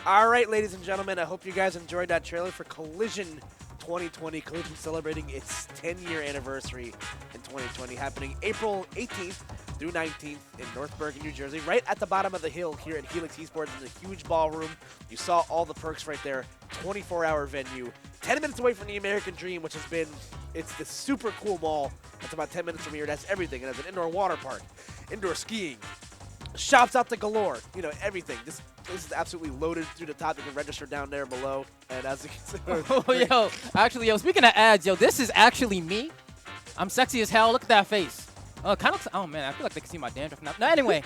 All right, ladies and gentlemen, I hope you guys enjoyed that trailer for Collision 2020. Collision celebrating its 10-year anniversary in 2020, happening April 18th through 19th in North Bergen, New Jersey, right at the bottom of the hill here at Helix Esports in the huge ballroom. You saw all the perks right there, 24-hour venue, 10 minutes away from the American Dream, which has been, it's this super cool mall that's about 10 minutes from here. That's everything. It has an indoor water park, indoor skiing, shops out the galore, you know, everything. This is absolutely loaded through the top. You can register down there below. And as you can see, yo, speaking of ads, yo, this is actually me. I'm sexy as hell. Look at that face. Oh man, I feel like they can see my dandruff now. No, anyway,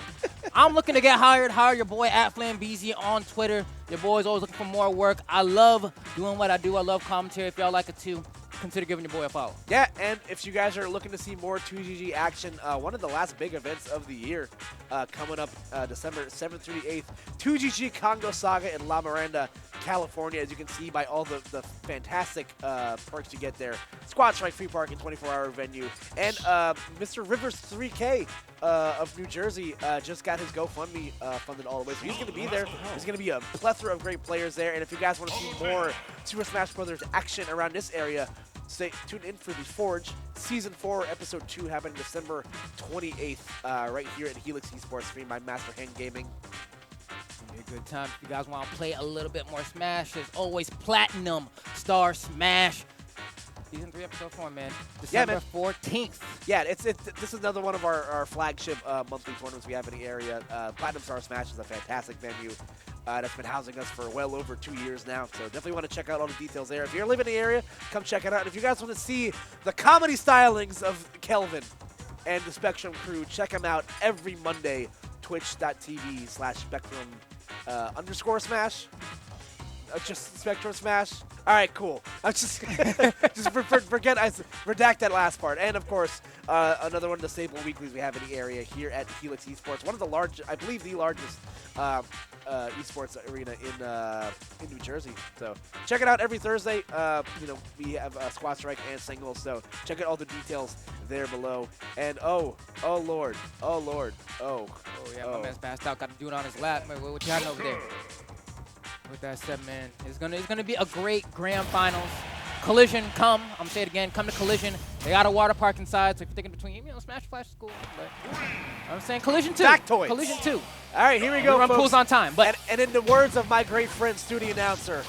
I'm looking to get hired. Hire your boy at Flambeezy on Twitter. Your boy's always looking for more work. I love doing what I do. I love commentary. If y'all like it too, consider giving your boy a follow. Yeah, and if you guys are looking to see more 2GG action, one of the last big events of the year coming up December 7th through the 8th, 2GG Congo Saga in La Miranda, California, as you can see by all the fantastic perks you get there. Squad Strike, free parking, 24-hour venue. And Mr. Rivers 3K of New Jersey just got his GoFundMe funded all the way. So he's going to be there. There's going to be a plethora of great players there. And if you guys want to see more Super Smash Bros. Action around this area, stay tuned in for The Forge, Season 4, Episode 2, happening December 28th, right here at Helix Esports, streamed by Master Hand Gaming. Be a good time. If you guys want to play a little bit more Smash, there's always Platinum Star Smash. Season 3, Episode 4, man. December 14th. Yeah, this is another one of our flagship monthly tournaments we have in the area. Platinum Star Smash is a fantastic venue that's been housing us for well over 2 years now. So definitely want to check out all the details there. If you're living in the area, come check it out. And if you guys want to see the comedy stylings of Kelvin and the Spectrum crew, check them out every Monday, twitch.tv/Spectrum _Smash. Just Spectrum Smash. All right, cool. I'm just redact that last part. And of course, another one of the staple weeklies we have in the area here at Helix Esports. One of the largest, I believe, the largest esports arena in New Jersey. So check it out every Thursday. You know, we have Squad Strike and singles. So check out all the details there below. And oh Lord, Yeah, my man's passed out. Got to do it on his lap. Man, what you having over there? With that said, man, it's gonna be a great grand finals. Collision, I'm gonna say it again, come to Collision. They got a water park inside, so if you're thinking between, you know, Smash Flash is cool, but I'm saying Collision 2. Back toys. Collision 2. All right, here we go, run folks. pools on time. But and in the words of my great friend, studio announcer,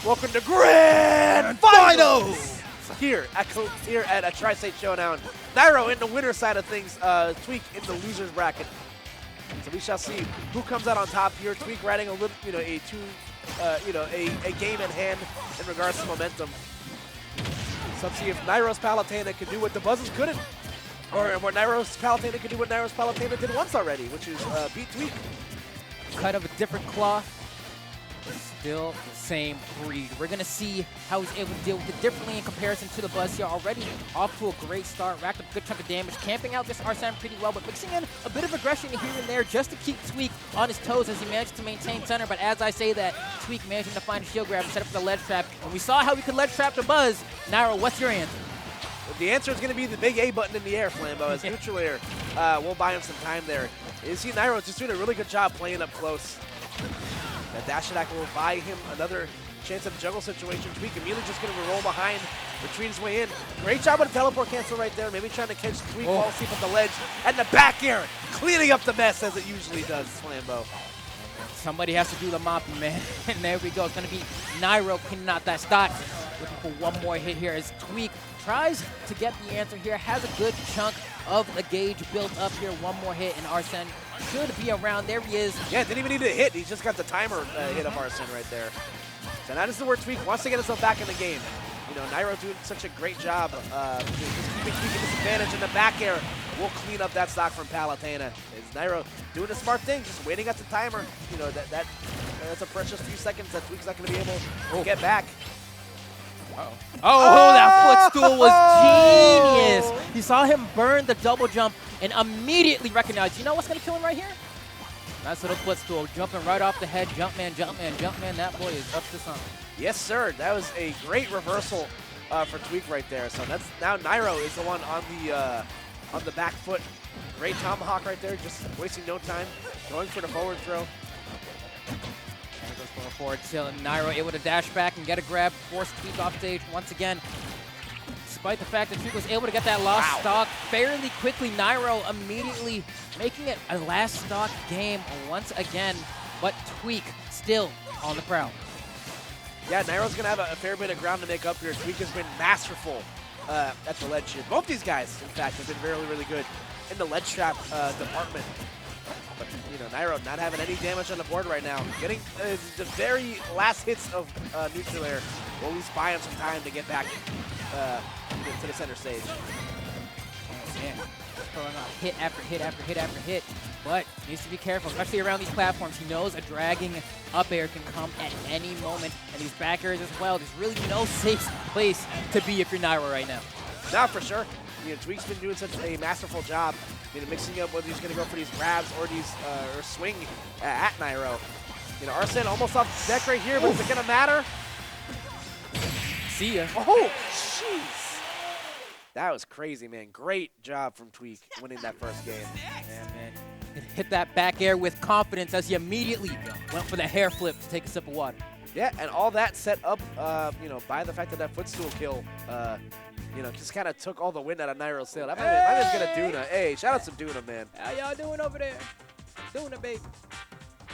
welcome to Grand Finals! Here at Tristate Showdown. Nairo in the winner side of things, Tweek in the losers bracket. So we shall see who comes out on top here. Tweek riding a little, you know, a game in hand in regards to momentum. So let's see if Nairo's Palutena can do what the Buzzes couldn't, or what Nairo's Palutena can do what Nairo's Palutena did once already, which is beat Tweek. Cut of a different cloth, still the same breed. We're gonna see how he's able to deal with it differently in comparison to the Buzz here. Already off to a great start, racked up a good chunk of damage, camping out this Arsene pretty well, but mixing in a bit of aggression here and there just to keep Tweek on his toes as he managed to maintain center. But as I say that, Tweek managing to find a shield grab and set up for the ledge trap. And we saw how we could ledge trap the Buzz. Nairo, what's your answer? The answer is going to be the big A button in the air, Flambeau, as neutral air will buy him some time there. You see Nairo just doing a really good job playing up close. That dash attack will buy him another chance at a juggle situation. Tweek immediately just going to roll behind, retreat his way in. Great job with a teleport cancel right there. Maybe trying to catch Tweek while asleep at the ledge. And the back air, cleaning up the mess as it usually does, Flambeau. Somebody has to do the mopping, man. And there we go. It's going to be Nairo cleaning out that stock. Looking for one more hit here as Tweek tries to get the answer here. Has a good chunk of the gauge built up here. One more hit, and Arsene should be around. There he is. Yeah, didn't even need to hit. He just got the timer hit of Arsene right there. So now this is where Tweek wants to get himself back in the game. You know, Nairo doing such a great job just keeping Tweek at disadvantage in the back air. We'll clean up that stock from Palutena. Is Nairo doing a smart thing, just waiting at the timer. You know, that's a precious few seconds that Tweek's not going to be able to get back. Oh, that footstool was genius. You saw him burn the double jump and immediately recognized, you know what's going to kill him right here? Nice little footstool, jumping right off the head. Jumpman, jumpman, jumpman. That boy is up to something. Yes, sir. That was a great reversal for Tweek right there. So that's now Nairo is the one on the back foot. Great tomahawk right there, just wasting no time, going for the forward throw. And he goes for a forward tilt, and Nairo able to dash back and get a grab, force Tweek off stage once again. Despite the fact that Tweek was able to get that lost stock fairly quickly, Nairo immediately making it a last stock game once again, but Tweek still on the prowl. Yeah, Nairo's going to have a fair bit of ground to make up here. Tweek has been masterful at the ledge here. Both these guys, in fact, have been really, really good in the ledge trap department. But, you know, Nairo not having any damage on the board right now. Getting the very last hits of neutral air will at least buy him some time to get back to the center stage. Oh, man. Throwing out hit after hit after hit after hit. But needs to be careful, especially around these platforms. He knows a dragging up air can come at any moment, and these back airs as well. There's really no safe place to be if you're Nairo right now. No, for sure. You know, Tweek's been doing such a masterful job, you know, mixing up whether he's going to go for these grabs or these or swing at Nairo. You know, Arsene almost off the deck right here, but is it going to matter? See ya. Oh, jeez. That was crazy, man. Great job from Tweek winning that first game. Yeah, man. Hit that back air with confidence as he immediately went for the hair flip to take a sip of water. Yeah, and all that set up, you know, by the fact that that footstool kill, you know, just kind of took all the wind out of Nairo's sail. That might be gonna Duna. Hey, shout out to Duna, man. How y'all doing over there? Doing it, baby.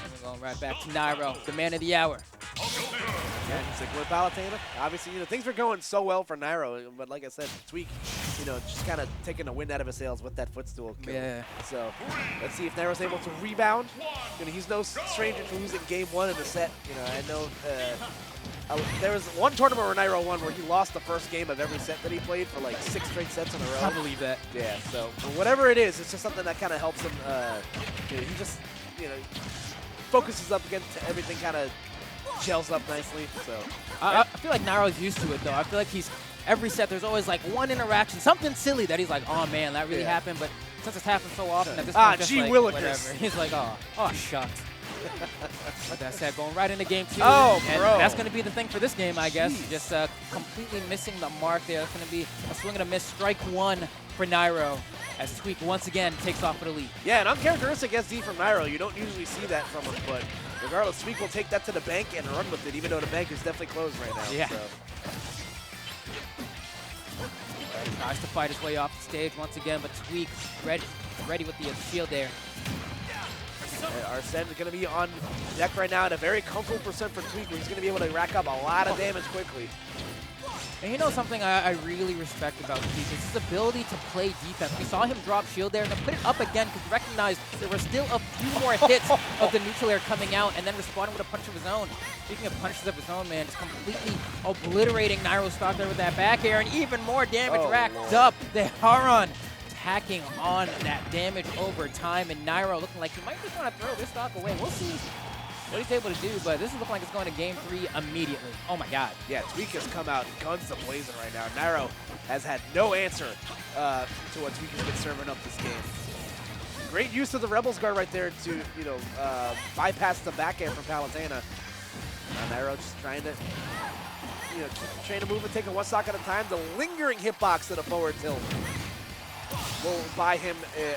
And we're going right back to Nairo, the man of the hour. Yeah, sticking with Palutena. Obviously, you know, things were going so well for Nairo, but like I said, Tweek, you know, just kind of taking the wind out of his sails with that footstool kill. Yeah. So let's see if Nairo's able to rebound. You know, he's no stranger to losing game one in the set. You know, I know there was one tournament where Nairo won where he lost the first game of every set that he played for like 6 straight sets in a row. I believe that. Yeah, so for whatever it is, it's just something that kind of helps him. You know, he just, you know, focuses up against everything, kind of gels up nicely. So I feel like Nairo's used to it, though. I feel like every set there's always like one interaction, something silly that he's like, oh man, that really happened. But since it's happened so often at this point, just gee like, willikers. whatever. He's like, oh shucks. But that said, going right into game 2. Oh, and bro. That's going to be the thing for this game, I guess. Jeez. Just completely missing the mark there. That's going to be a swing and a miss. Strike 1 for Nairo as Tweek once again takes off for the lead. yeah, and uncharacteristic SD from Nairo. You don't usually see that from him, but regardless, Tweek will take that to the bank and run with it, even though the bank is definitely closed right now. Yeah. So. Tries to fight his way off the stage once again, but Tweek ready with the shield there. Arsene is going to be on deck right now at a very comfortable percent for Tweek, where he's going to be able to rack up a lot of damage quickly. And you know something I really respect about Tweek is his ability to play defense. We saw him drop shield there and then put it up again because he recognized there were still a few more hits of the neutral air coming out and then responding with a punch of his own. Speaking of punches of his own, man, just completely obliterating Nairo's stock there with that back air and even more damage racked up. The Haran tacking on that damage over time, and Nairo looking like he might just want to throw this stock away. We'll see what he's able to do, but this is looking like it's going to game 3 immediately. Oh my god. Yeah, Tweek has come out guns a-blazing right now. Nairo has had no answer to what Tweek has been serving up this game. Great use of the Rebels guard right there to, you know, bypass the backhand from Palutena. Nairo just trying to, you know, keep trying to move and taking one stock at a time. The lingering hitbox to the forward tilt will buy him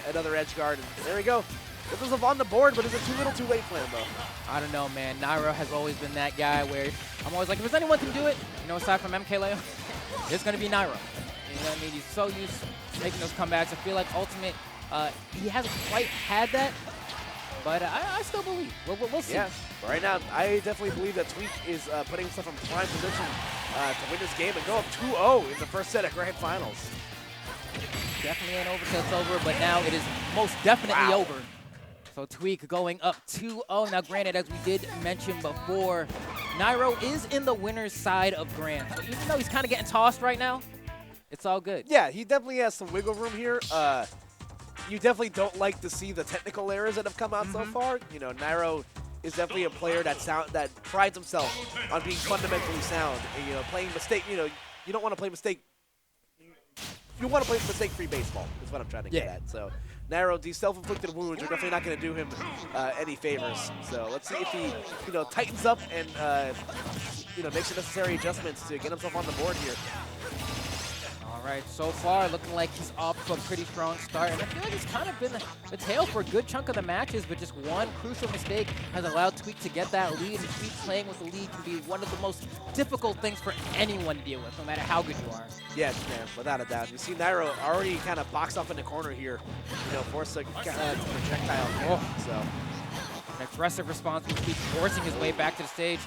another edge guard. And there we go. This was on the board, but is it too little too late for him, though? I don't know, man. Nairo has always been that guy where I'm always like, if there's anyone who can do it, you know, aside from MK Leo, it's going to be Nairo. You know what I mean? He's so used to making those comebacks. I feel like Ultimate, he hasn't quite had that, but I still believe. We'll see. Yeah, right now, I definitely believe that Tweek is putting himself in prime position to win this game and go up 2-0 in the first set of Grand Finals. Definitely ain't over till it's over, but now it is most definitely over. So Tweek going up 2-0. Now, granted, as we did mention before, Nairo is in the winner's side of Grand. So even though he's kind of getting tossed right now, it's all good. Yeah, he definitely has some wiggle room here. You definitely don't like to see the technical errors that have come out so far. You know, Nairo is definitely a player that prides himself on being fundamentally sound. And, you know, playing mistake. You know, you don't want to play mistake. You want to play mistake-free baseball is what I'm trying to get at. So Nairo, these self-inflicted wounds are definitely not going to do him any favors. So let's see if he, you know, tightens up and, you know, makes the necessary adjustments to get himself on the board here. All Right, so far looking like he's off to a pretty strong start, and I feel like he's kind of been the tail for a good chunk of the matches, but just one crucial mistake has allowed Tweek to get that lead, and Tweek playing with the lead can be one of the most difficult things for anyone to deal with, no matter how good you are. Yes, man, without a doubt. You see Nairo already kind of boxed off in the corner here, you know, force a projectile hit, so. An aggressive response with Tweek forcing his way back to the stage.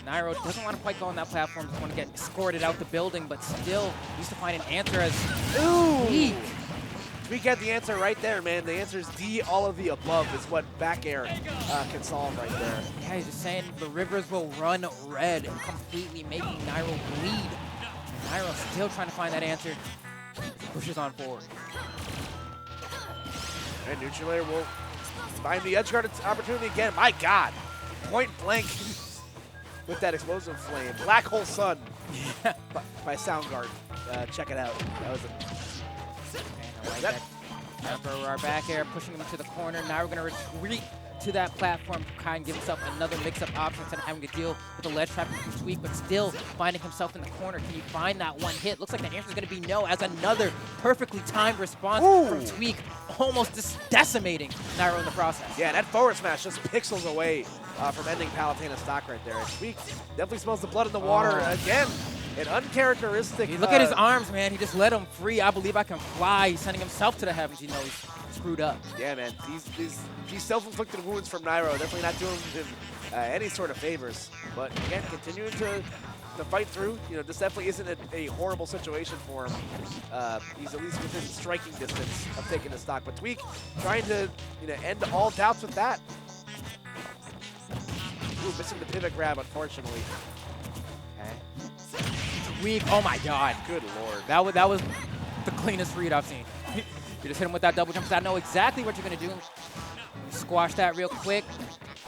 Nairo doesn't want to quite go on that platform, just want to get escorted out the building, but still needs to find an answer as Tweek. Tweek had the answer right there, man. The answer is D, all of the above is what back air can solve right there. Yeah, he's just saying the rivers will run red, completely making Nairo bleed. Nairo still trying to find that answer. Pushes on forward. And neutral air will find the edge guard opportunity again. My God, point blank. With that explosive flame. Black Hole Sun by Soundgarden. Check it out. That was a... Like that. Our back air, pushing him into the corner. Now we're going to retreat to that platform to kind of give himself another mix-up option instead of having to deal with the ledge trap from Tweek, but still finding himself in the corner. Can you find that one hit? Looks like the answer is going to be no, as another perfectly timed response from Tweek, almost just decimating Nairo in the process. Yeah, that forward smash just pixels away from ending Palutena's stock right there. And Tweek definitely smells the blood in the water again. An uncharacteristic. Hey, look at his arms, man. He just let him free. I believe I can fly. He's sending himself to the heavens. He knows he's screwed up. Yeah, man. These self-inflicted wounds from Nairo definitely not doing him any sort of favors. But again, continuing to fight through. You know, this definitely isn't a horrible situation for him. He's at least within striking distance of taking the stock. But Tweek trying to end all doubts with that. Ooh, missing the pivot grab, unfortunately. Okay. Tweek, oh my God. Good Lord. That was the cleanest read I've seen. You just hit him with that double jump, so I know exactly what you're going to do. Squash that real quick.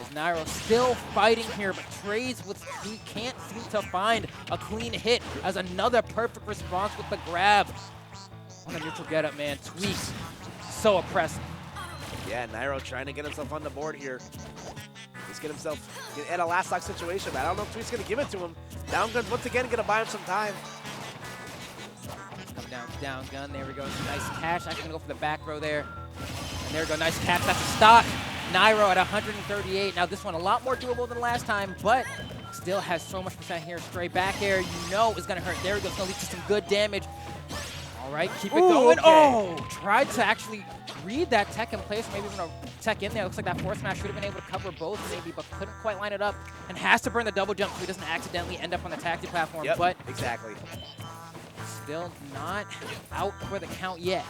Is Nairo still fighting here, but trades with Tweek can't seem to find a clean hit as another perfect response with the grab. On a neutral get up, man. Tweek, so oppressive. Yeah, Nairo trying to get himself on the board here. Just get himself in a last stock situation, but I don't know if Tweek's going to give it to him. Down gun's once again going to buy him some time. Come down gun. There we go. Nice catch. Actually going to go for the back row there. And there we go. Nice catch. That's a stock. Nairo at 138. Now this one a lot more doable than last time, but still has so much percent here. Stray back air, you know is going to hurt. There we go. It's going to lead to some good damage. All right, keep it going. Okay. Oh, tried to actually read that tech in place, maybe even a tech in there. Looks like that force smash should have been able to cover both maybe, but couldn't quite line it up and has to burn the double jump so he doesn't accidentally end up on the taxi platform. Yep, but exactly. Still not out for the count yet.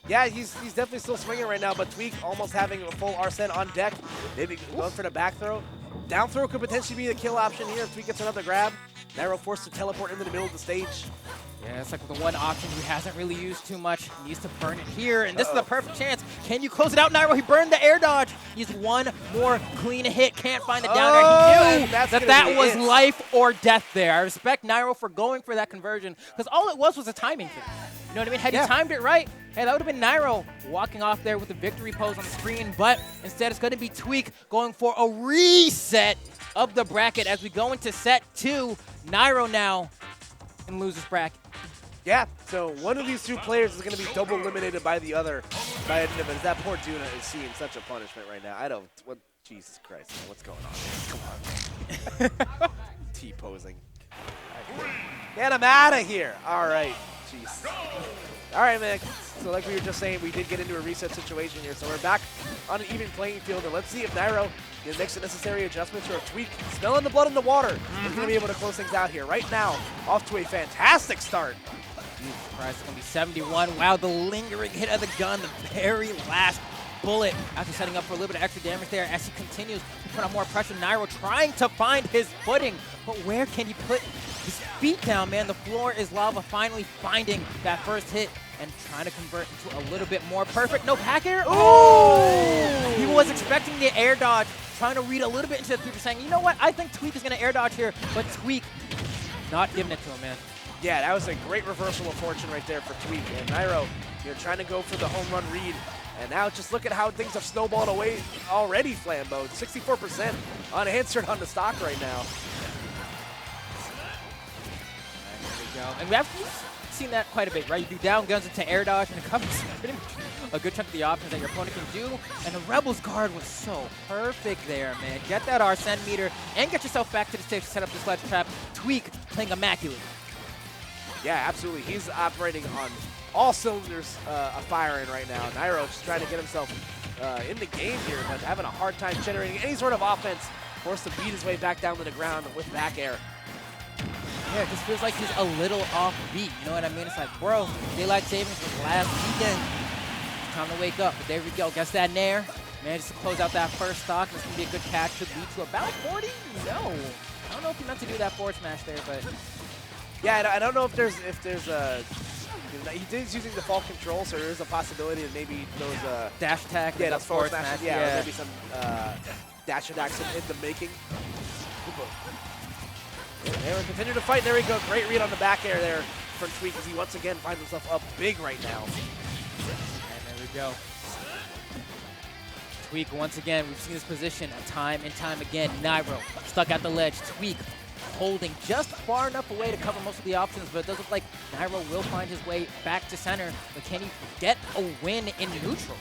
Yeah, he's definitely still swinging right now, but Tweek almost having a full Arsene on deck. Maybe going for the back throw. Down throw could potentially be the kill option here if Tweek gets another grab. Nairo forced to teleport into the middle of the stage. Yeah, it's like the one option he hasn't really used too much. He needs to burn it here, and this is the perfect chance. Can you close it out, Nairo? He burned the air dodge. He's one more clean hit. Can't find the down air. He knew that was life or death there. I respect Nairo for going for that conversion, because all it was a timing thing. You know what I mean? Had he timed it right, hey, that would have been Nairo walking off there with the victory pose on the screen, but instead it's going to be Tweek going for a reset of the bracket as we go into set 2. Nairo now in loser's bracket. Yeah, so one of these two players is going to be double eliminated by the other by a difference. That poor Duna is seeing such a punishment right now. Jesus Christ, man, what's going on? Come on. T-posing. Get him out of here. All right, jeez. All right, man. So like we were just saying, we did get into a reset situation here. So we're back on an even playing field. And let's see if Nairo makes the necessary adjustments or a Tweek. Smelling the blood in the water. We're going to be able to close things out here. Right now, off to a fantastic start. Jesus Christ, it's going to be 71. Wow, the lingering hit of the gun, the very last bullet after setting up for a little bit of extra damage there as he continues to put on more pressure. Nairo trying to find his footing, but where can he put his feet down, man? The floor is lava, finally finding that first hit and trying to convert into a little bit more perfect. No back air. Oh! He was expecting the air dodge, trying to read a little bit into the future, saying, you know what, I think Tweek is going to air dodge here, but Tweek not giving it to him, man. Yeah, that was a great reversal of fortune right there for Tweek. And Nairo, trying to go for the home run read. And now just look at how things have snowballed away already, Flambeau. 64% unanswered on the stock right now. There we go. And we have seen that quite a bit, right? You do down guns into air dodge, and it covers pretty much a good chunk of the options that your opponent can do. And the Rebels guard was so perfect there, man. Get that Arsene meter and get yourself back to the stage to set up this ledge trap. Tweek playing immaculate. Yeah, absolutely. He's operating on all cylinders firing right now. Nairo just trying to get himself in the game here, but having a hard time generating any sort of offense. Forced to beat his way back down to the ground with back air. Yeah, it just feels like he's a little off beat. You know what I mean? It's like, bro, daylight savings was last weekend. Time to wake up. But there we go. Guess that Nair. Managed to close out that first stock. This is going to be a good catch. Should lead to about 40? No. I don't know if he meant to do that forward smash there, but... Yeah, I don't know if there's a... He is using the fault control, so there is a possibility that maybe those... dash attack. Yeah, those forward smashes. Yeah, yeah. maybe some dash attacks in the making. There we continue to fight. There we go. Great read on the back air there from Tweek as he once again finds himself up big right now. And there we go. Tweek once again. We've seen this position time and time again. Nairo stuck at the ledge. Tweek holding just far enough away to cover most of the options, but it does look like Nairo will find his way back to center. But can he get a win in neutral?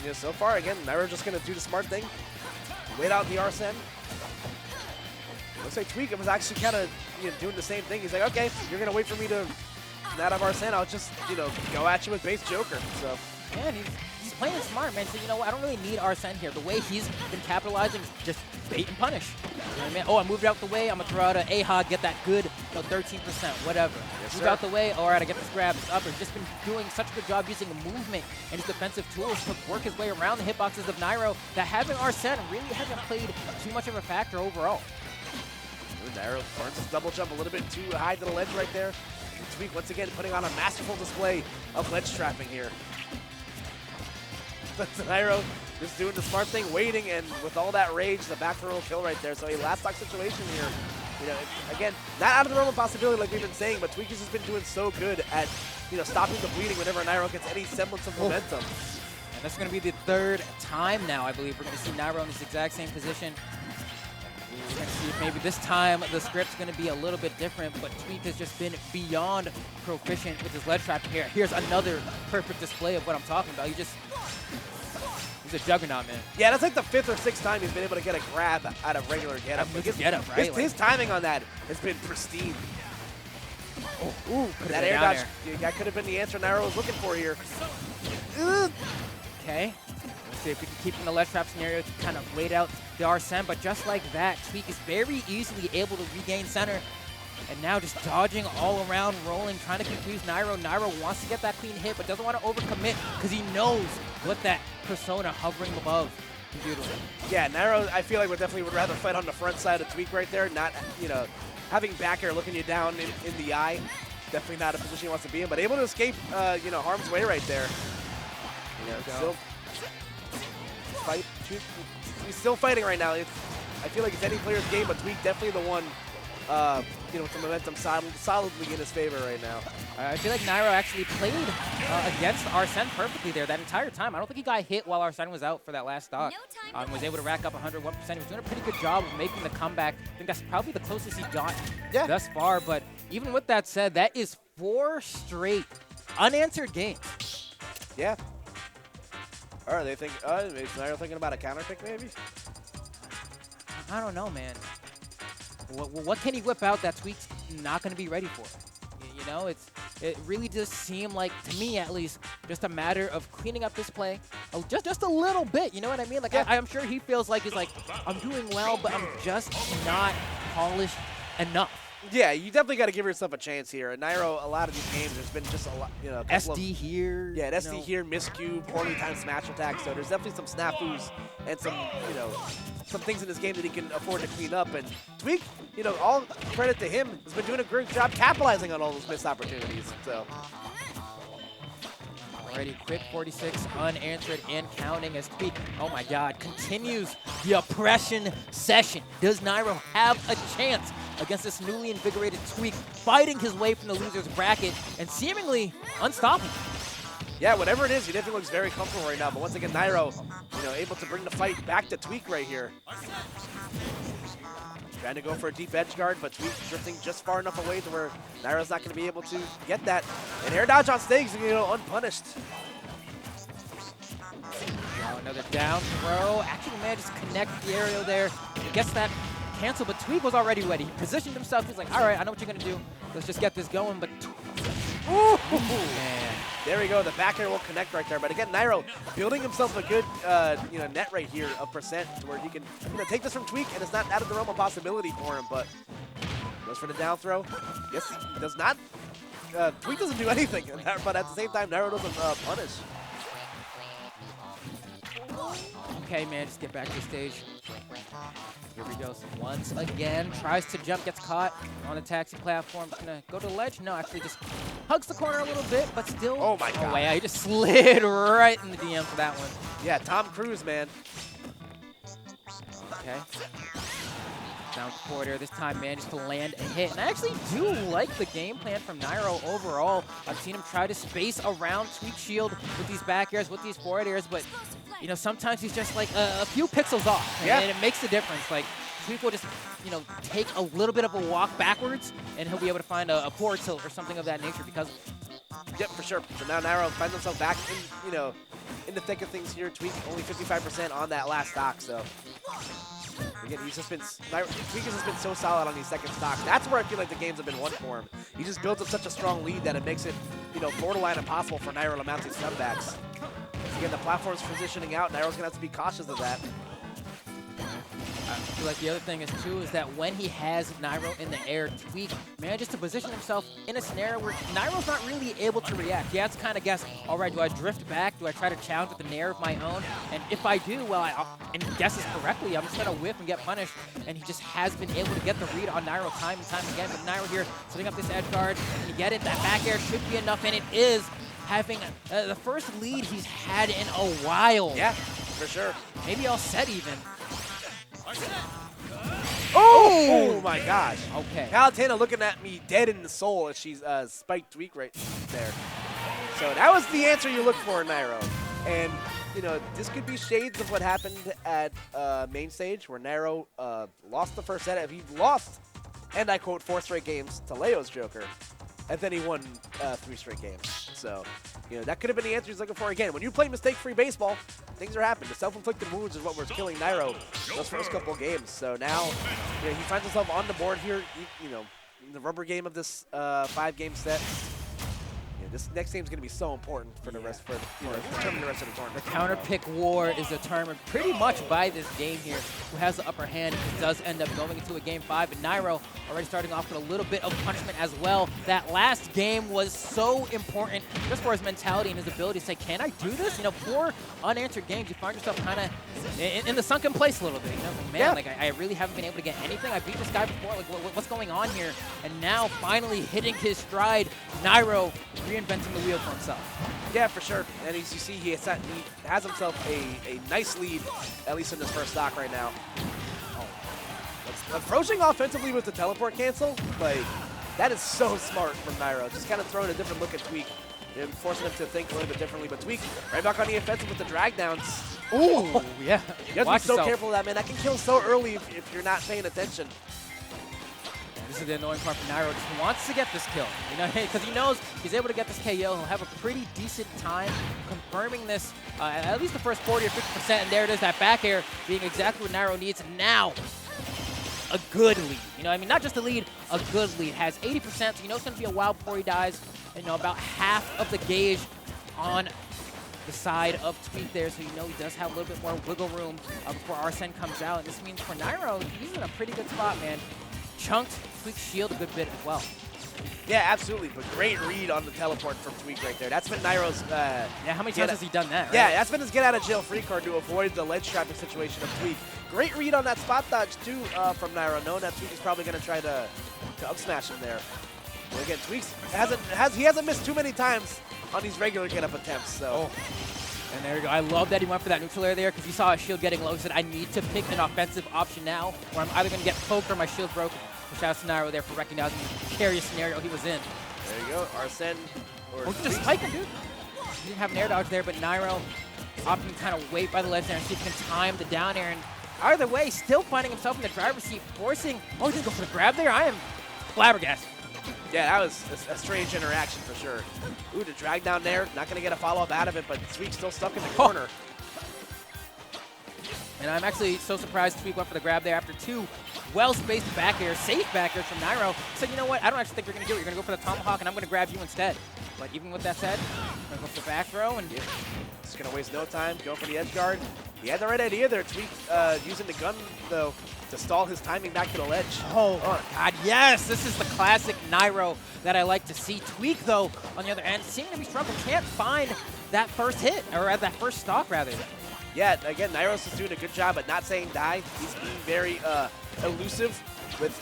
Yeah, so far, again, Nairo just going to do the smart thing. Wait out the Arsene. Looks like Tweek was actually kind of doing the same thing. He's like, okay, you're going to wait for me to not have Arsene. I'll just, go at you with base Joker. So, yeah, and he's playing smart, man. So, you know what? I don't really need Arsene here. The way he's been capitalizing is just bait and punish. You know what I mean? Oh, I moved out the way. I'm going to throw out an AHA, get that good 13%, whatever. Yes, Move out the way. All right, I get this grab, this upper. Just been doing such a good job using the movement and his defensive tools to work his way around the hitboxes of Nairo that having Arsene really hasn't played too much of a factor overall. Nairo burns his double jump a little bit too high to the ledge right there. Tweek once again putting on a masterful display of ledge trapping here. Nairo just doing the smart thing, waiting, and with all that rage, the back throw kill right there. So a last stock situation here. Again, not out of the realm of possibility like we've been saying, but Tweek has just been doing so good at, stopping the bleeding whenever Nairo gets any semblance of momentum. And that's going to be the third time now, I believe. We're going to see Nairo in this exact same position. We're going to see if maybe this time the script's going to be a little bit different, but Tweek has just been beyond proficient with his ledge trap here. Here's another perfect display of what I'm talking about. He's a juggernaut, man. Yeah, that's like the 5th or 6th time he's been able to get a grab out of regular get-up. Right? His timing on that has been pristine. Ooh, that air dodge, that could have been the answer Nairo was looking for here. Okay. Let's see if we can keep in the ledge trap scenario to kind of wait out the Arsene, but just like that, Tweek is very easily able to regain center. And now just dodging all around, rolling, trying to confuse Nairo. Nairo wants to get that clean hit, but doesn't want to overcommit because he knows what that persona hovering above can do to him. Yeah, Nairo, I feel like would rather fight on the front side of Tweek right there, not, having back air looking you down in the eye. Definitely not a position he wants to be in, but able to escape, harm's way right there. Still fight. He's still fighting right now. I feel like it's any player's game, but Tweek definitely the one, with the momentum solidly in his favor right now. I feel like Nairo actually played against Arsene perfectly there that entire time. I don't think he got hit while Arsene was out for that last stock. Was able to rack up 101%. He was doing a pretty good job of making the comeback. I think that's probably the closest he got thus far. But even with that said, that is 4 straight unanswered games. Yeah. Or they think, is Nairo thinking about a counter pick maybe? I don't know, man. What can he whip out that Tweek's not going to be ready for? It really does seem like, to me at least, just a matter of cleaning up this play just a little bit. You know what I mean? Like, I'm sure he feels like he's like, I'm doing well, but I'm just not polished enough. Yeah, you definitely got to give yourself a chance here. And Nairo, a lot of these games, there's been just a lot, SD here. Yeah, an SD here, miscue, poorly timed smash attack. So there's definitely some snafus and some, some things in this game that he can afford to clean up. And Tweek, all credit to him, has been doing a great job capitalizing on all those missed opportunities. So. Alrighty, quick 46 unanswered and counting as Tweek, oh my God, continues the oppression session. Does Nairo have a chance against this newly invigorated Tweek, fighting his way from the loser's bracket and seemingly unstoppable? Yeah, whatever it is, he definitely looks very comfortable right now. But once again, Nairo, able to bring the fight back to Tweek right here. Trying to go for a deep edge guard, but Tweek drifting just far enough away to where Nairo's not going to be able to get that. And air dodge on stage, unpunished. Now another down throw. Actually manages to connect the aerial there. He gets that cancel, but Tweek was already ready. He positioned himself. He's like, all right, I know what you're going to do. Let's just get this going. But ooh, man. There we go. The back air will connect right there. But again, Nairo building himself a good net right here of percent to where he can take this from Tweek, and it's not out of the realm of possibility for him. But goes for the down throw. Yes, he does not. Tweek doesn't do anything, but at the same time, Nairo doesn't punish. Okay, man, just get back to the stage. Here we go. So once again, tries to jump, gets caught on the taxi platform. Just gonna go to the ledge. No, actually just hugs the corner a little bit, but still. Oh my God. Oh, yeah, he just slid right in the DM for that one. Yeah, Tom Cruise, man. Okay. Down forward air this time, managed to land a hit. And I actually do like the game plan from Nairo overall. I've seen him try to space around Tweek shield with these back airs, with these forward airs, but sometimes he's just like a few pixels off, and it makes the difference. Like, Tweek will just, take a little bit of a walk backwards, and he'll be able to find a forward tilt or something of that nature because of it. Yep, for sure. So now Nairo finds himself back in, in the thick of things here. Tweek only 55% on that last stock, so. Again, Tweek has just been so solid on these second stocks. That's where I feel like the games have been won for him. He just builds up such a strong lead that it makes it, borderline impossible for Nairo to mount these comebacks. Again, the platform's positioning out. Nairo's going to have to be cautious of that. I feel like the other thing is that when he has Nairo in the air, Tweek manages to position himself in a scenario where Nairo's not really able to react. He has to kind of guess, all right, do I drift back? Do I try to challenge with the Nair of my own? And if I do, and he guesses correctly, I'm just going to whiff and get punished. And he just has been able to get the read on Nairo time and time again. But Nairo here setting up this edge guard. Can you get it? That back air should be enough, and it is. Having the first lead he's had in a while. Yeah, for sure. Maybe all set even. Oh my gosh. Okay. Palutena looking at me dead in the soul as she's spiked Tweek right there. So that was the answer you looked for, Nairo. And, this could be shades of what happened at main stage where Nairo lost the first set. If he lost, and I quote, 4 straight games to Leo's Joker, and then he won 3 straight games. So, that could have been the answer he's looking for. Again, when you play mistake-free baseball, things are happening. The self-inflicted wounds is what was killing Nairo those first couple of games. So now, he finds himself on the board here, in the rubber game of this 5-game set. This next game is going to be so important for the rest, determine the rest of the tournament. The counter pick war is determined pretty much by this game here. Who has the upper hand? It does end up going into a game 5, but Nairo already starting off with a little bit of punishment as well. That last game was so important just for his mentality and his ability to say, can I do this? 4 unanswered games, you find yourself kind of in the sunken place a little bit. Man, like I really haven't been able to get anything. I beat this guy before. Like, what's going on here? And now finally hitting his stride, Nairo reinventing the wheel for himself. Yeah, for sure. And as you see, he has himself a nice lead, at least in this first stock right now. Approaching offensively with the teleport cancel, like, that is so smart from Nairo. Just kind of throwing a different look at Tweek, forcing him to think a little bit differently. But Tweek right back on the offensive with the drag downs. Ooh, yeah. You have to be so careful of that, man. That can kill so early if you're not paying attention. This is the annoying part for Nairo. Just wants to get this kill, because he knows he's able to get this KO. He'll have a pretty decent time confirming this, at least the first 40 or 50%. And there it is, that back air being exactly what Nairo needs. And now, a good lead. Not just a lead, a good lead. Has 80%, so it's going to be a while before he dies. About half of the gauge on the side of Tweek there, so he does have a little bit more wiggle room before Arsene comes out. And this means for Nairo, he's in a pretty good spot, man. Chunked Tweek's shield a good bit as well. Yeah, absolutely. But great read on the teleport from Tweek right there. That's been Nairo's... yeah, how many times has he done that, right? Yeah, that's been his get-out-of-jail-free card to avoid the ledge trapping situation of Tweek. Great read on that spot dodge, too, from Nairo, knowing that Tweek is probably going to try to up smash him there. And again, Tweek hasn't missed too many times on these regular get-up attempts, so... And there we go. I love that he went for that neutral air there because he saw his shield getting low. He said, I need to pick an offensive option now where I'm either going to get poked or my shield broken. So shout out to Nairo there for recognizing the precarious scenario he was in. There you go. Arsene. Or just spike him, dude. He didn't have an air dodge there, but Nairo opting to kind of wait by the ledge there and see if he can time the down air. And Either way, still finding himself in the driver's seat, forcing, oh, he didn't go for the grab there? I am flabbergasted. Yeah, that was a strange interaction for sure. Ooh, the drag down there. Not going to get a follow-up out of it, but Tweek's still stuck in the corner. And I'm actually so surprised Tweek went for the grab there after two well-spaced back airs, safe back airs from Nairo. Said, you know what, I don't actually think you're going to do it. You're going to go for the tomahawk, and I'm going to grab you instead. But even with that said, I'm going to go for the back throw. And just going to waste no time, go for the edge guard. He had the right idea there. Tweek using the gun, though, to stall his timing back to the ledge. Oh, God, yes. This is the classic Nairo that I like to see. Tweek, though, on the other end, seeming to be struggling. Can't find that first hit, or that first stock, rather. Yeah, again, Nairo's just doing a good job at not saying die. He's being very elusive with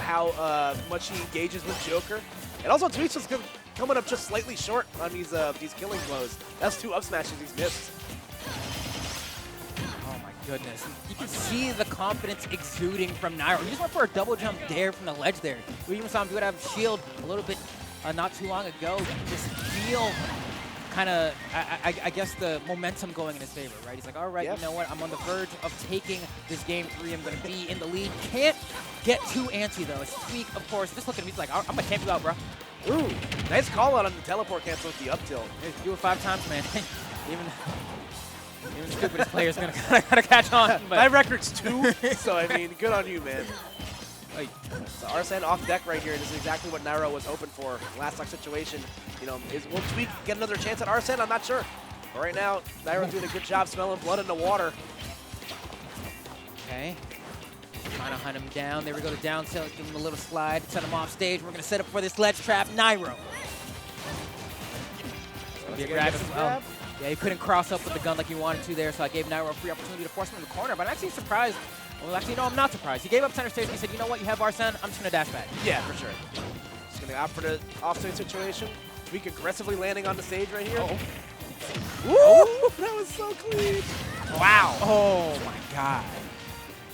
how much he engages with Joker. And also, Tweek's just coming up just slightly short on these killing blows. That's 2 up smashes he's missed. Oh my goodness. You can see the confidence exuding from Nairo. He just went for a double jump dare from the ledge there. We even saw him do it out of shield a little bit not too long ago. You can just feel kind of, I guess, the momentum going in his favor, right? He's like, all right, you know what? I'm on the verge of taking this game 3. I'm going to be in the lead. Can't get too antsy, though. It's Tweek, of course. Just look at him. He's like, I'm going to camp you out, bro. Ooh, nice call out on the teleport cancel with the up tilt. Yeah, do it 5 times, man. Even the stupidest player's going to catch on. But my record's 2, so, I mean, good on you, man. So Arsene off deck right here. This is exactly what Nairo was hoping for. Last stock situation, will Tweek get another chance at Arsene? I'm not sure. But right now, Nairo's doing a good job smelling blood in the water. Okay. Trying to hunt him down. There we go to down tilt. Give him a little slide. Set him off stage. We're going to set up for this ledge trap. Nairo. Yeah, he couldn't cross up with the gun like he wanted to there, so I gave Nairo a free opportunity to force him in the corner. But I'm actually surprised. Well, actually, no, I'm not surprised. He gave up center stage and he said, you know what, you have Arsene, I'm just going to dash back. Yeah, for sure. Just going to opt for the offstage situation. Tweek aggressively landing on the stage right here. Woo! That was so clean. Wow. Oh, my God.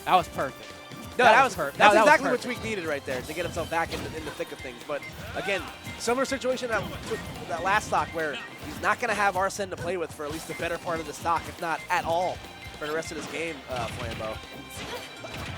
That was perfect. No, that was perfect. That's exactly what perfect. Tweek needed right there to get himself back in the thick of things. But, again, similar situation that last stock where he's not going to have Arsene to play with for at least the better part of the stock, if not at all, for the rest of this game, Flambeau.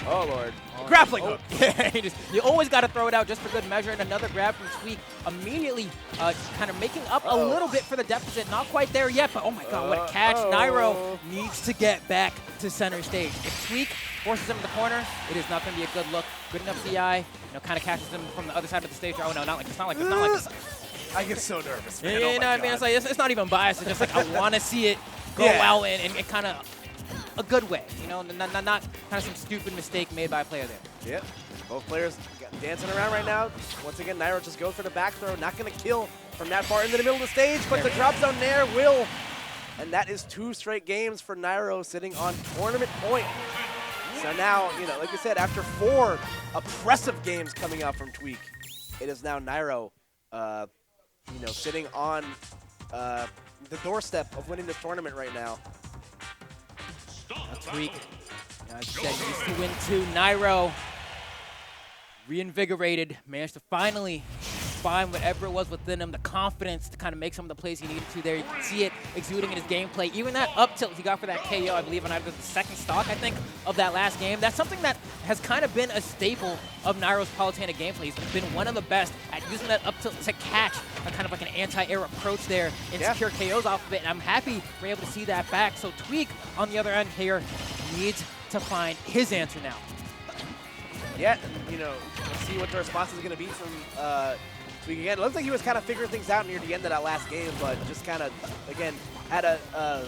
Oh, Lord. Oh, grappling hook. Yeah, you always got to throw it out just for good measure. And another grab from Tweek, immediately kind of making up a little bit for the deficit. Not quite there yet, but oh my God, what a catch. Nairo needs to get back to center stage. If Tweek forces him in the corner, it is not going to be a good look. Good enough CI, catch catches him from the other side of the stage. Oh, no, not like this, not like this, not like this. I get so nervous, man. You know what I mean? It's like, it's not even biased. It's just like, I want to see it go out and kind of a good way, not kind of some stupid mistake made by a player there. Yep. Both players dancing around right now. Once again, Nairo just goes for the back throw. Not going to kill from that far into the middle of the stage, but the drop zone there will. And that is 2 straight games for Nairo sitting on tournament point. So now, like I said, after 4 oppressive games coming out from Tweek, it is now Nairo, sitting on the doorstep of winning this tournament right now. Tweek, I said he used to win 2. Nairo, reinvigorated, managed to finally find whatever it was within him, the confidence to kind of make some of the plays he needed to there. You can see it exuding in his gameplay. Even that up tilt he got for that KO, I believe, on either the second stock, I think, of that last game. That's something that has kind of been a staple of Nairo's Palutena gameplay. He's been one of the best at using that up tilt to catch a kind of like an anti-air approach there and secure KOs off of it. And I'm happy we're able to see that back. So Tweek, on the other end here, needs to find his answer now. Yeah, let's see what the response is going to be from Tweek again. It looks like he was kind of figuring things out near the end of that last game, but just kind of, again, had a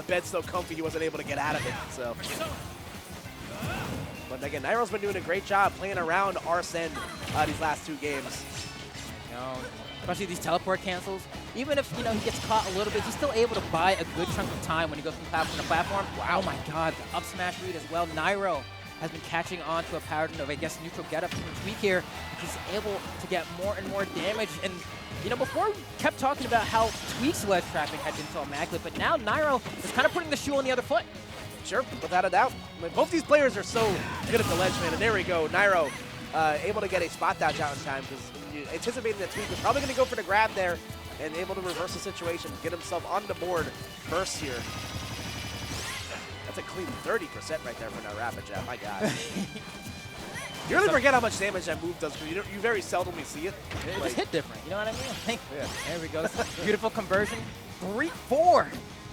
bed so comfy he wasn't able to get out of it. So, but again, Nairo's been doing a great job playing around Arsene these last 2 games. Especially these teleport cancels. Even if he gets caught a little bit, he's still able to buy a good chunk of time when he goes from platform to platform. Wow, my God, the up smash read as well. Nairo has been catching on to a pattern of, I guess, neutral get-up from Tweek here. He's able to get more and more damage. And, before we kept talking about how Tweek's ledge trapping had been so immaculate, but now Nairo is kind of putting the shoe on the other foot. Sure, without a doubt. Both these players are so good at the ledge, man. And there we go, Nairo able to get a spot dodge out in time because anticipating that Tweek was probably going to go for the grab there and able to reverse the situation, get himself on the board first here. That's a clean 30% right there for that rapid jab. My God. You really forget how much damage that move does because you very seldomly see it. It just hit different. You know what I mean? Yeah. There we go. Beautiful conversion. 4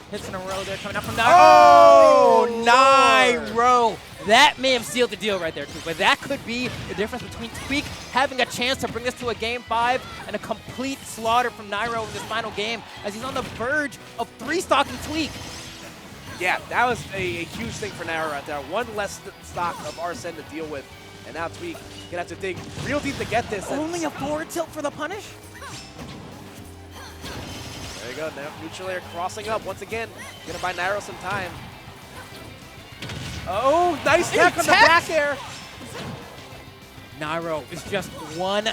hits in a row there coming up from Nairo. Oh, Nairo! That may have sealed the deal right there, too. But that could be the difference between Tweek having a chance to bring us to a Game 5 and a complete slaughter from Nairo in this final game as he's on the verge of 3-stocking Tweek. Yeah, that was a huge thing for Nairo right there. One less stock of Arsene to deal with. And now Tweek gonna have to dig real deep to get this. Only a forward tilt for the punish? There you go, now neutral air crossing up once again. Gonna buy Nairo some time. Oh, nice tech on the back air. Nairo is just one,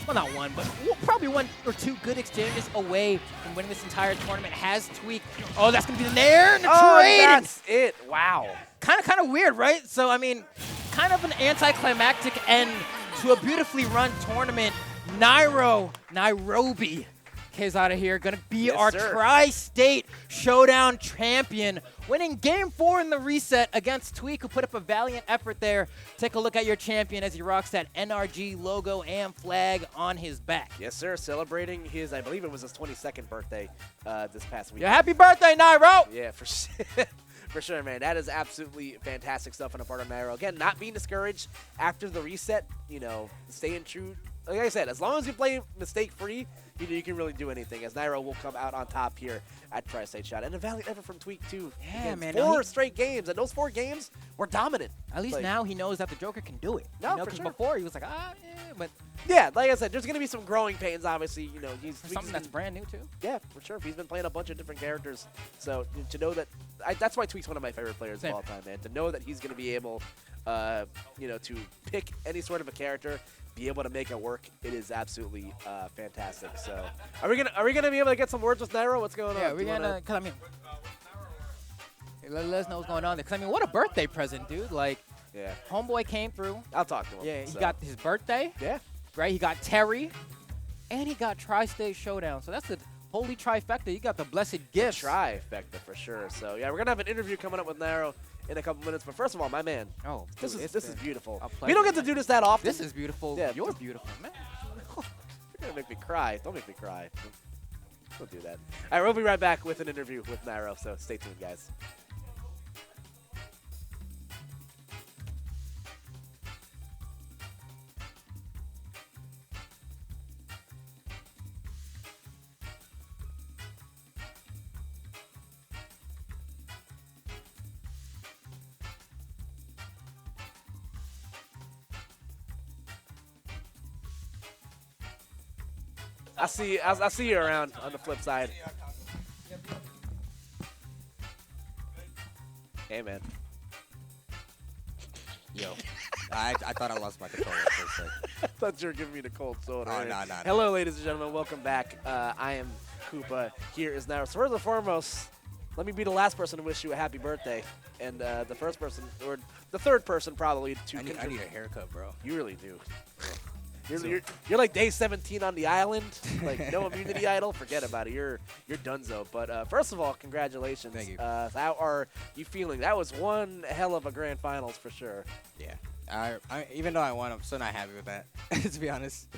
well not one, but probably 1 or 2 good exchanges away from winning this entire tournament. Has Tweek. Oh, that's gonna be the Nair and the trade. That's it. Wow. Kind of weird, right? So I mean, kind of an anticlimactic end to a beautifully run tournament. Nairobi is out of here. Gonna be our Tri-State Showdown champion, winning Game 4 in the reset against Tweek, who put up a valiant effort there. Take a look at your champion as he rocks that NRG logo and flag on his back. Yes, sir. Celebrating his, I believe it was his 22nd birthday this past week. Yeah, happy birthday, Nairo! Yeah, for sure. For sure, man. That is absolutely fantastic stuff on the part of Nairo. Again, not being discouraged after the reset, you know, staying true. Like I said, as long as you play mistake-free, you can really do anything, as Nairo will come out on top here at Tri-State Shot. And a valiant effort from Tweek, too. Yeah, Again, man. 4 straight games, and those 4 games were dominant. At least now he knows that the Joker can do it. No, because for sure. before he was like, but Yeah, like I said, there's going to be some growing pains, obviously. You know, something that's brand new, too. Yeah, for sure. He's been playing a bunch of different characters. So to know that, that's why Tweek's one of my favorite players of all time, man. To know that he's going to be able, you know, to pick any sort of a character, be able to make it work, it is absolutely fantastic. So, are we gonna be able to get some words with Nairo? What's going on? Yeah, we're gonna. Cause I mean, let us know what's going on there. Cause I mean, what a birthday present, dude! Like, yeah, homeboy came through. I'll talk to him. Yeah, he got his birthday. Yeah, right. He got Terry, and he got Tri-State Showdown. So that's the holy trifecta. You got the blessed gifts. Trifecta for sure. So yeah, we're gonna have an interview coming up with Nairo in a couple minutes. But first of all, my man, this is beautiful. We don't get to do this that often. This is beautiful. Yeah, you're beautiful, man. You're gonna make me cry. Don't make me cry. Don't do that. All right, we'll be right back with an interview with Nairo. So stay tuned, guys. I'll see you around on the flip side. Hey, man. Yo, I thought I lost my controller for a second. I thought you were giving me the cold soda. Oh, no. Hello, ladies and gentlemen. Welcome back. I am Koopa. Here is Nairo. So first and foremost, let me be the last person to wish you a happy birthday. And the first person, or the third person probably, to I need a haircut, bro. You really do. You're like day 17 on the island, like no immunity idol. Forget about it. You're donezo. But first of all, congratulations. Thank you. How are you feeling? That was one hell of a grand finals for sure. Yeah. I even though I won, I'm still not happy with that. To be honest,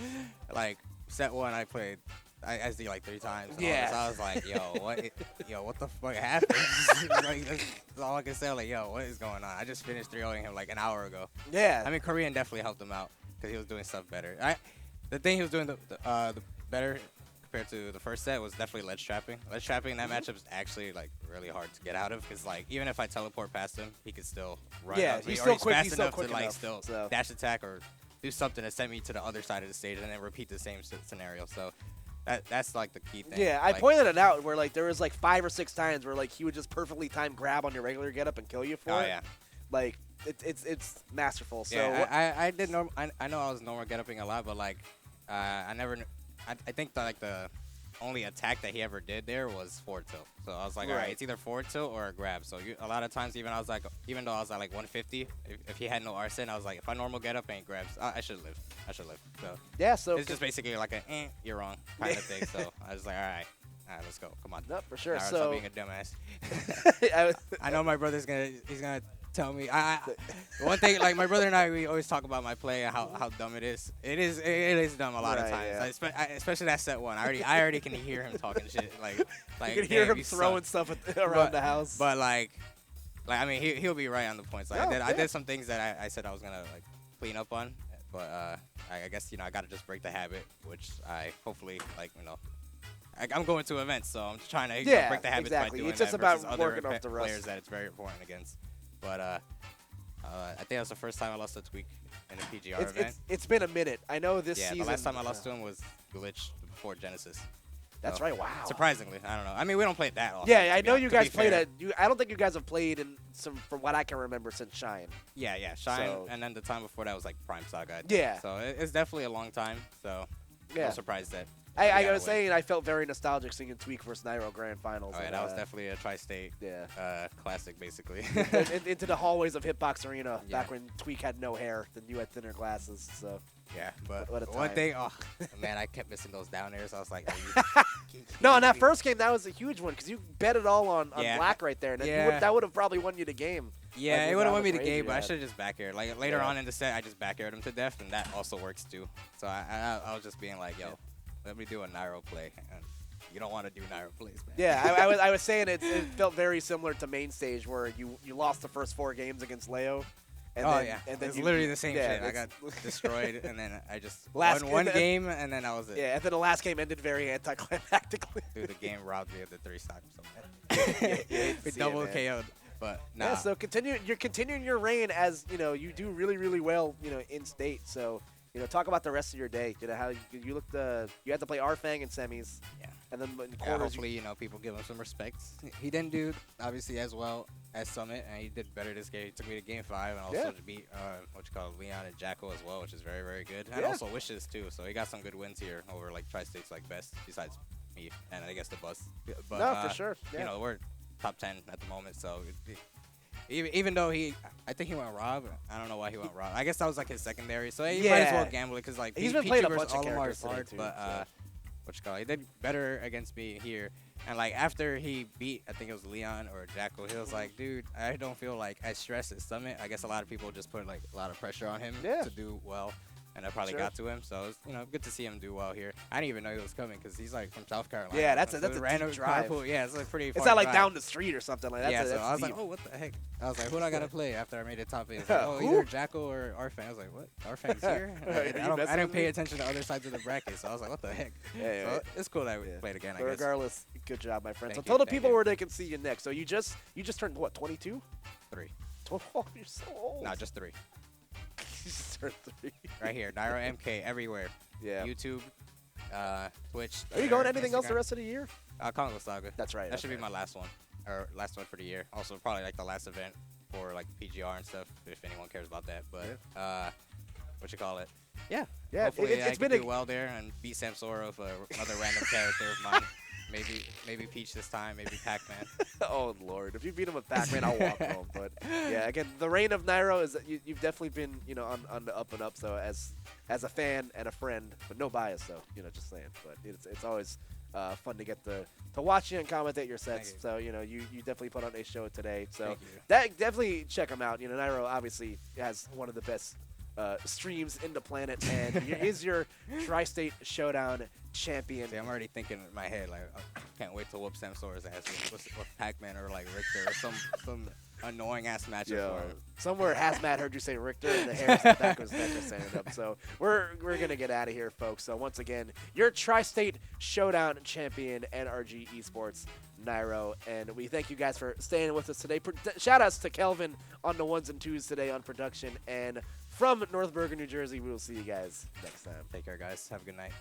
like set 1, I played SD like 3 times. Yeah. So I was like, what the fuck happened? Like, that's all I can say. Like, yo, what is going on? I just finished 3-0ing him like an hour ago. Yeah. I mean, Korean definitely helped him out, because he was doing stuff better. The thing he was doing the better compared to the first set was definitely ledge trapping. Ledge trapping in that matchup is actually like really hard to get out of, because like even if I teleport past him, he could still run. Yeah, up. he's still quick. Fast He's still enough quick to like enough, still so. dash attack or do something to send me to the other side of the stage and then repeat the same scenario. So that's like the key thing. Yeah, I pointed it out where like there was like 5 or 6 times where like he would just perfectly time grab on your regular getup and kill you for it. Oh yeah. Like it's masterful. So yeah, I did I know I was normal get-upping a lot, but like I think that like the only attack that he ever did there was forward tilt. So I was like, all right, it's either forward tilt or a grab. So a lot of times even though I was at like 150, if he had no Arsene, I was like, if I normal get up and grabs, I should live. So yeah, so it's just basically like a you're wrong kind of thing. So I was like, all right. All right, let's go. Come on. No, for sure. Nairo, So stop being a dumbass. I- I know my brother's he's gonna tell me. One thing, like my brother and I, we always talk about my play and how dumb it is. It is dumb a lot of Right, times. yeah. Especially that set one. I already can hear him talking shit. Like you can hear damn, him you throwing suck. stuff around the house. But like I mean, he'll be right on the points. Like No, I did some things that I said I was gonna like clean up on, but I guess I gotta just break the habit, which I hopefully I'm going to events, so I'm just trying to break the habits exactly. by doing It's just that about versus other working off the rust. players that it's very important against. But I think that was the first time I lost to Tweek in a PGR event. It's been a minute. I know this season. Yeah, the last time I lost to him was Glitch before Genesis. That's So, right. Wow. Surprisingly, I don't know. I mean, we don't play that often. Yeah, I know you to be guys played fair. at. I don't think you guys have played in from what I can remember, since Shine. Yeah, Shine, So- and then the time before that was like Prime Saga. I think. Yeah. So it's definitely a long time. So Yeah. no surprise that. I we gotta was win. saying I felt very nostalgic seeing Tweek versus Nairo Grand Finals. Oh yeah, and, that was definitely a Tri-State yeah. classic, basically. Into the hallways of Hitbox Arena Yeah. back when Tweek had no hair, then you had thinner glasses. So Yeah, but What a one time. thing, oh man, I kept missing those down airs. I was like, are you no, in that kidding me? first game that was a huge one because you bet it all on Yeah. black right there, and then Yeah. that would have probably won you the game. Yeah, like, it would have without won me the the rage game, you but I had. should have just back aired. Like later Yeah. on in the set, I just back aired him to death, and that also works too. So I was just being like, yo, let me do a Nairo play. And you don't want to do Nairo plays, man. Yeah, I was saying it felt very similar to main stage where you lost the first 4 games against Leo. And Oh then, yeah, and then it's you- literally the same yeah, shit. I it's- got destroyed, and then I just Last- won one and then- game, and then that was it. Yeah, and then the last game ended very anticlimactically. Dude, the game robbed me of the 3 stock. So yeah, we see it, double man. KO'd, but nah. Yeah, so you're continuing your reign as you do really well in state. So talk about the rest of your day. How you looked. You had to play Arfang in semis. Yeah. And then in Yeah, quarters. hopefully, people give him some respect. He didn't do, obviously, as well as Summit, and he did better this game. He took me to Game 5 and also Yeah. to beat, Leon and Jacko as well, which is very, very good. And Yeah. also Wishes, too. So he got some good wins here over, like, Tri-States, like, best, besides me and I guess the Bus. But, No, for sure. Yeah. We're top 10 at the moment, so even though I think he went Rob. I don't know why he went Rob. I guess that was, like, his secondary. So he might as well Yeah. gamble it because, like, He's been playing a versus bunch of Olimar is characters today, hard, too, but, so. he did better against me here. And, like, after he beat, I think it was Leon or Jacko, he was like, dude, I don't feel, like, as stressed as Summit. I guess a lot of people just put, like, a lot of pressure on him Yeah. to do well. And that probably Sure. got to him. So, it's, good to see him do well here. I didn't even know he was coming because he's, like, from South Carolina. Yeah, that's So a deep random drive. carpool. Yeah, it's, like, pretty It's far not like drive. down the street or something like that. Yeah, That's so I was deep. like, oh, what the heck? I was like, who do I got to play after I made it top 8? I was like, oh, Who? either Jacko or Arfang. I was like, what? Arfang's here? Are you I messing didn't with pay me? attention to other sides of the bracket, so I was like, what the heck? Yeah, So it's cool that we Yeah. played again, I But guess. regardless, good job, my friend. So Thank tell you, the thank people you. where they can see you next. So you just turned what, 22? 3. Oh, you're so old. No, just 3. You just turned 3. Right here, Nairo MK everywhere. Yeah. YouTube, Twitch. Are you going Twitter, anything else the Instagram. rest of the year? Congo Saga. That's right. That should be my last one, or last one for the year. Also, probably like the last event for like PGR and stuff, if anyone cares about that. But what you call it? Yeah. Yeah, Hopefully it's I can been do well there and beat Samsora with another random character of mine. Maybe Peach this time. Maybe Pac-Man. Oh Lord! If you beat him with Pac-Man, I'll walk home. But yeah, again, the reign of Nairo is you've definitely been on the up and up. So as a fan and a friend, but no bias. So just saying. But it's always fun to get to watch you and commentate your sets. Thank you. So you definitely put on a show today. So Thank you. that definitely check him out. Nairo obviously has one of the best streams in the planet, and he is your Tri-State Showdown champion. See, I'm already thinking in my head, like, I can't wait to whoop Samsora's ass with Pac-Man or, like, Richter or some annoying-ass matchup Yo, for him. somewhere Hazmat heard you say Richter, and the hairs in the back of his neck are standing up. So we're going to get out of here, folks. So once again, your Tri-State Showdown champion, NRG Esports, Nairo. And we thank you guys for staying with us today. Shout-outs to Kelvin on the ones and twos today on production. And from North Bergen, New Jersey, we will see you guys next time. Take care, guys. Have a good night.